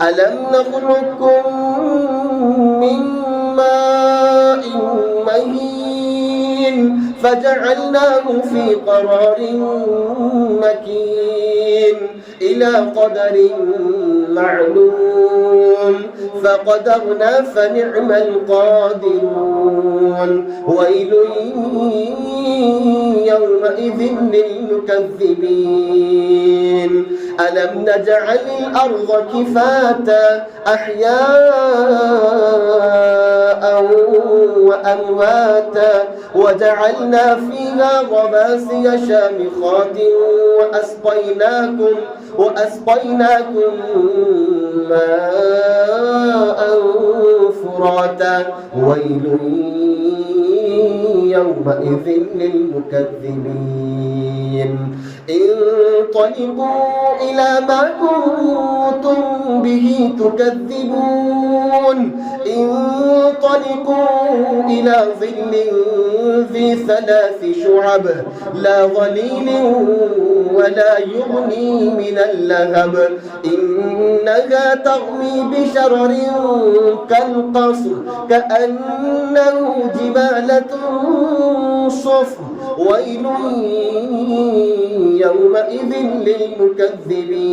ألم نخلقكم من ماء مهين فجعلناه في قرار مكين إلى قدر معلوم فقدرنا فنعم القادرون ويل يومئذ للمكذبين ألم نجعل الأرض كفاتا أحياء وأمواتا وجعلنا فيها رواسي شامخات وأسقيناكم ماء فراتا ويل يومئذ للمكذبين انطلقوا إلى ما كنتم به تكذبون انطلقوا إلى ظل ذي 3 شعب لا ظليل ولا يغني من اللهب إنها ترمي بشرر كالقصر كأنه جبالة صفر ويل يومئذ للمكذبين